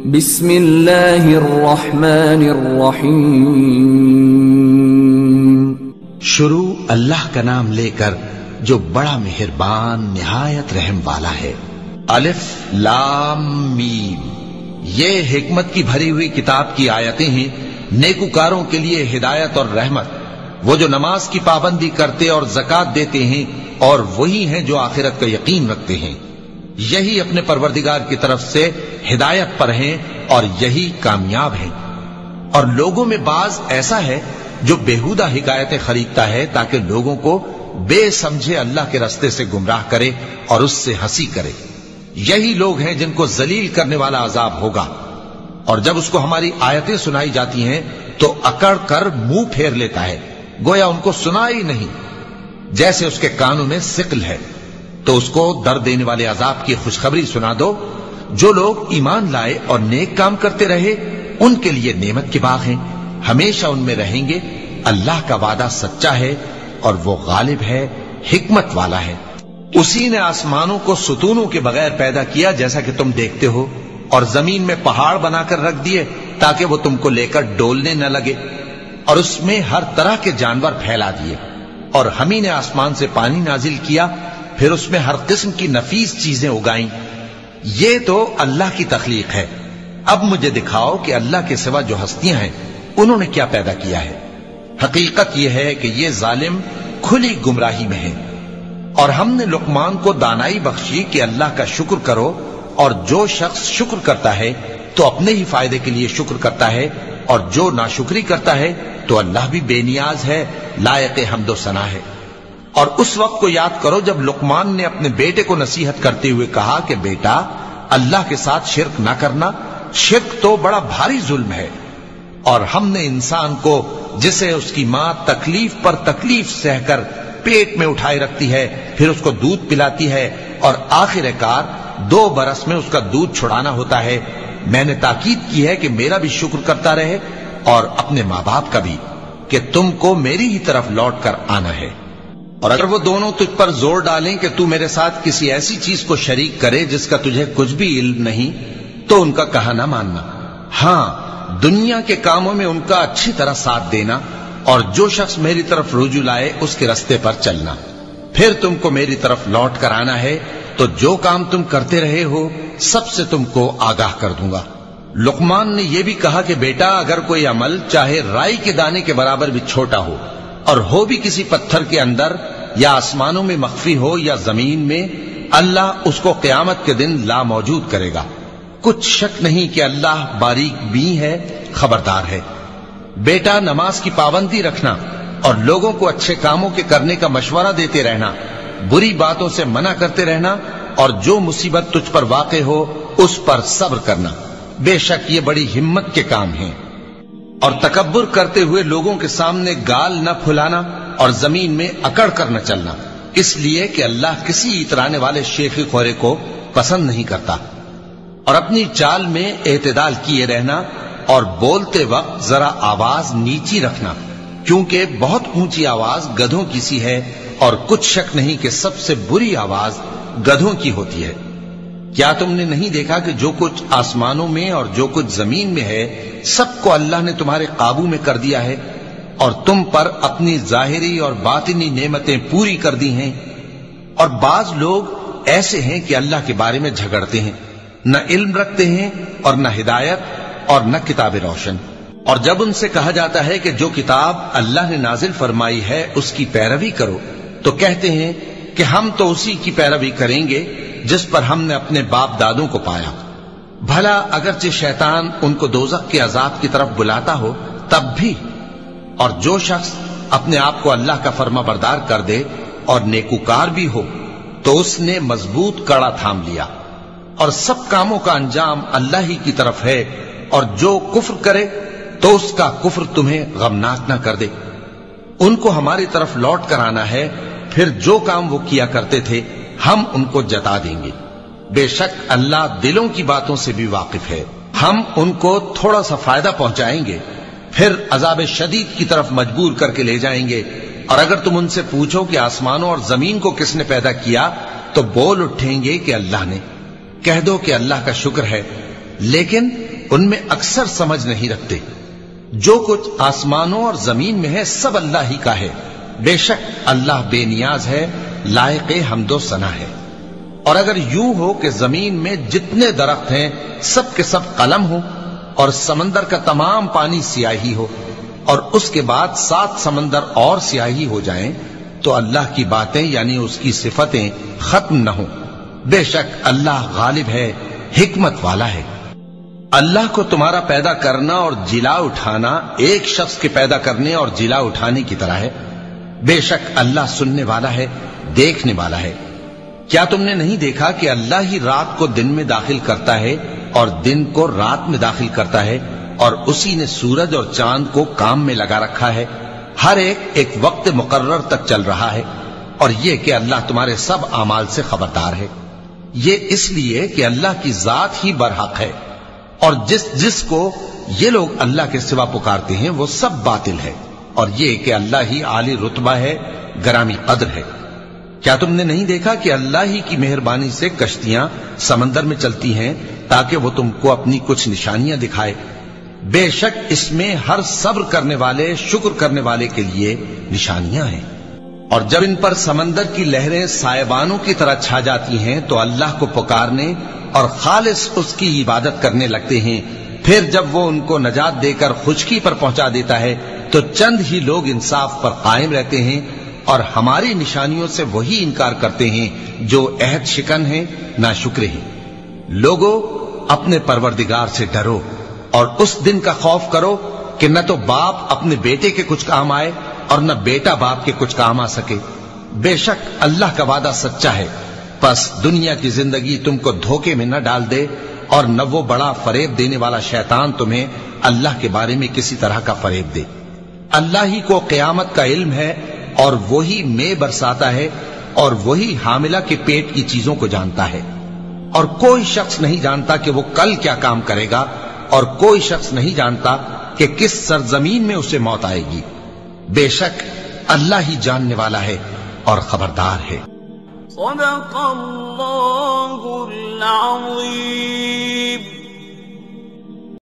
بسم اللہ الرحمن الرحیم، شروع اللہ کا نام لے کر جو بڑا مہربان نہایت رحم والا ہے۔ الف لام میم، یہ حکمت کی بھری ہوئی کتاب کی آیتیں ہیں، نیکوکاروں کے لیے ہدایت اور رحمت، وہ جو نماز کی پابندی کرتے اور زکوٰۃ دیتے ہیں، اور وہی ہیں جو آخرت کا یقین رکھتے ہیں، یہی اپنے پروردگار کی طرف سے ہدایت پر ہیں اور یہی کامیاب ہیں۔ اور لوگوں میں بعض ایسا ہے جو بیہودہ حکایتیں خریدتا ہے تاکہ لوگوں کو بے سمجھے اللہ کے راستے سے گمراہ کرے اور اس سے ہنسی کرے، یہی لوگ ہیں جن کو ذلیل کرنے والا عذاب ہوگا۔ اور جب اس کو ہماری آیتیں سنائی جاتی ہیں تو اکڑ کر منہ پھیر لیتا ہے، گویا ان کو سنا ہی نہیں، جیسے اس کے کانوں میں ثقل ہے۔ تو اس کو درد دینے والے عذاب کی خوشخبری سنا دو۔ جو لوگ ایمان لائے اور نیک کام کرتے رہے ان کے لیے نعمت کے باغ ہیں، ہمیشہ ان میں رہیں گے۔ اللہ کا وعدہ سچا ہے اور وہ غالب ہے، حکمت والا ہے۔ اسی نے آسمانوں کو ستونوں کے بغیر پیدا کیا جیسا کہ تم دیکھتے ہو، اور زمین میں پہاڑ بنا کر رکھ دیے تاکہ وہ تم کو لے کر ڈولنے نہ لگے، اور اس میں ہر طرح کے جانور پھیلا دیے۔ اور ہم ہی نے آسمان سے پانی نازل کیا، پھر اس میں ہر قسم کی نفیس چیزیں اگائیں۔ یہ تو اللہ کی تخلیق ہے۔ اب مجھے دکھاؤ کہ اللہ کے سوا جو ہستیاں ہیں انہوں نے کیا پیدا کیا ہے۔ حقیقت یہ ہے کہ یہ ظالم کھلی گمراہی میں ہیں۔ اور ہم نے لقمان کو دانائی بخشی کہ اللہ کا شکر کرو، اور جو شخص شکر کرتا ہے تو اپنے ہی فائدے کے لیے شکر کرتا ہے، اور جو ناشکری کرتا ہے تو اللہ بھی بے نیاز ہے، لائق حمد و ثنا ہے۔ اور اس وقت کو یاد کرو جب لقمان نے اپنے بیٹے کو نصیحت کرتے ہوئے کہا کہ بیٹا، اللہ کے ساتھ شرک نہ کرنا، شرک تو بڑا بھاری ظلم ہے۔ اور ہم نے انسان کو، جسے اس کی ماں تکلیف پر تکلیف سہ کر پیٹ میں اٹھائے رکھتی ہے، پھر اس کو دودھ پلاتی ہے، اور آخر کار 2 برس میں اس کا دودھ چھڑانا ہوتا ہے، میں نے تاکید کی ہے کہ میرا بھی شکر کرتا رہے اور اپنے ماں باپ کا بھی، کہ تم کو میری ہی طرف لوٹ کر آنا ہے۔ اور اگر وہ دونوں تجھ پر زور ڈالیں کہ تو میرے ساتھ کسی ایسی چیز کو شریک کرے جس کا تجھے کچھ بھی علم نہیں، تو ان کا کہا نہ ماننا، ہاں دنیا کے کاموں میں ان کا اچھی طرح ساتھ دینا، اور جو شخص میری طرف رجوع لائے اس کے راستے پر چلنا، پھر تم کو میری طرف لوٹ کر آنا ہے، تو جو کام تم کرتے رہے ہو سب سے تم کو آگاہ کر دوں گا۔ لقمان نے یہ بھی کہا کہ بیٹا، اگر کوئی عمل چاہے رائی کے دانے کے برابر بھی چھوٹا ہو، اور ہو بھی کسی پتھر کے اندر یا آسمانوں میں مخفی ہو یا زمین میں، اللہ اس کو قیامت کے دن لا موجود کرے گا۔ کچھ شک نہیں کہ اللہ باریک بین ہے، خبردار ہے۔ بیٹا، نماز کی پابندی رکھنا اور لوگوں کو اچھے کاموں کے کرنے کا مشورہ دیتے رہنا، بری باتوں سے منع کرتے رہنا، اور جو مصیبت تجھ پر واقع ہو اس پر صبر کرنا، بے شک یہ بڑی ہمت کے کام ہیں۔ اور تکبر کرتے ہوئے لوگوں کے سامنے گال نہ پھلانا اور زمین میں اکڑ کر نہ چلنا، اس لیے کہ اللہ کسی اترانے والے شیخی خورے کو پسند نہیں کرتا۔ اور اپنی چال میں اعتدال کیے رہنا، اور بولتے وقت ذرا آواز نیچی رکھنا، کیونکہ بہت اونچی آواز گدھوں کی سی ہے، اور کچھ شک نہیں کہ سب سے بری آواز گدھوں کی ہوتی ہے۔ کیا تم نے نہیں دیکھا کہ جو کچھ آسمانوں میں اور جو کچھ زمین میں ہے سب کو اللہ نے تمہارے قابو میں کر دیا ہے، اور تم پر اپنی ظاہری اور باطنی نعمتیں پوری کر دی ہیں۔ اور بعض لوگ ایسے ہیں کہ اللہ کے بارے میں جھگڑتے ہیں، نہ علم رکھتے ہیں اور نہ ہدایت اور نہ کتاب روشن۔ اور جب ان سے کہا جاتا ہے کہ جو کتاب اللہ نے نازل فرمائی ہے اس کی پیروی کرو، تو کہتے ہیں کہ ہم تو اسی کی پیروی کریں گے جس پر ہم نے اپنے باپ دادوں کو پایا۔ بھلا اگرچہ شیطان ان کو دوزخ کے عذاب کی طرف بلاتا ہو تب بھی۔ اور جو شخص اپنے آپ کو اللہ کا فرما بردار کر دے اور نیکوکار بھی ہو تو اس نے مضبوط کڑا تھام لیا، اور سب کاموں کا انجام اللہ ہی کی طرف ہے۔ اور جو کفر کرے تو اس کا کفر تمہیں غمناک نہ کر دے۔ ان کو ہماری طرف لوٹ کر آنا ہے، پھر جو کام وہ کیا کرتے تھے ہم ان کو جتا دیں گے۔ بے شک اللہ دلوں کی باتوں سے بھی واقف ہے۔ ہم ان کو تھوڑا سا فائدہ پہنچائیں گے، پھر عذاب شدید کی طرف مجبور کر کے لے جائیں گے۔ اور اگر تم ان سے پوچھو کہ آسمانوں اور زمین کو کس نے پیدا کیا، تو بول اٹھیں گے کہ اللہ نے۔ کہہ دو کہ اللہ کا شکر ہے، لیکن ان میں اکثر سمجھ نہیں رکھتے۔ جو کچھ آسمانوں اور زمین میں ہے سب اللہ ہی کا ہے، بے شک اللہ بے نیاز ہے، لائق حمد و ثنا ہے۔ اور اگر یوں ہو کہ زمین میں جتنے درخت ہیں سب کے سب قلم ہو اور سمندر کا تمام پانی سیاہی ہو اور اس کے بعد 7 سمندر اور سیاہی ہو جائیں تو اللہ کی باتیں یعنی اس کی صفتیں ختم نہ ہوں۔ بے شک اللہ غالب ہے، حکمت والا ہے۔ اللہ کو تمہارا پیدا کرنا اور جلا اٹھانا ایک شخص کے پیدا کرنے اور جلا اٹھانے کی طرح ہے۔ بے شک اللہ سننے والا ہے، دیکھنے والا ہے۔ کیا تم نے نہیں دیکھا کہ اللہ ہی رات کو دن میں داخل کرتا ہے اور دن کو رات میں داخل کرتا ہے، اور اسی نے سورج اور چاند کو کام میں لگا رکھا ہے، ہر ایک وقت مقرر تک چل رہا ہے، اور یہ کہ اللہ تمہارے سب اعمال سے خبردار ہے۔ یہ اس لیے کہ اللہ کی ذات ہی برحق ہے، اور جس کو یہ لوگ اللہ کے سوا پکارتے ہیں وہ سب باطل ہے، اور یہ کہ اللہ ہی عالی رتبہ ہے، گرامی قدر ہے۔ کیا تم نے نہیں دیکھا کہ اللہ ہی کی مہربانی سے کشتیاں سمندر میں چلتی ہیں تاکہ وہ تم کو اپنی کچھ نشانیاں دکھائے؟ بے شک اس میں ہر صبر کرنے والے، شکر کرنے والے کے لیے نشانیاں ہیں۔ اور جب ان پر سمندر کی لہریں سائبانوں کی طرح چھا جاتی ہیں تو اللہ کو پکارنے اور خالص اس کی عبادت کرنے لگتے ہیں، پھر جب وہ ان کو نجات دے کر خشکی پر پہنچا دیتا ہے تو چند ہی لوگ انصاف پر قائم رہتے ہیں، اور ہماری نشانیوں سے وہی انکار کرتے ہیں جو عہد شکن ہیں، ناشکرے ہیں۔ لوگو اپنے پروردگار سے ڈرو اور اس دن کا خوف کرو کہ نہ تو باپ اپنے بیٹے کے کچھ کام آئے اور نہ بیٹا باپ کے کچھ کام آ سکے۔ بے شک اللہ کا وعدہ سچا ہے، پس دنیا کی زندگی تم کو دھوکے میں نہ ڈال دے، اور نہ وہ بڑا فریب دینے والا شیطان تمہیں اللہ کے بارے میں کسی طرح کا فریب دے۔ اللہ ہی کو قیامت کا علم ہے، اور وہی میں برساتا ہے، اور وہی حاملہ کے پیٹ کی چیزوں کو جانتا ہے، اور کوئی شخص نہیں جانتا کہ وہ کل کیا کام کرے گا، اور کوئی شخص نہیں جانتا کہ کس سرزمین میں اسے موت آئے گی۔ بے شک اللہ ہی جاننے والا ہے اور خبردار ہے۔ صدق اللہ العظیم۔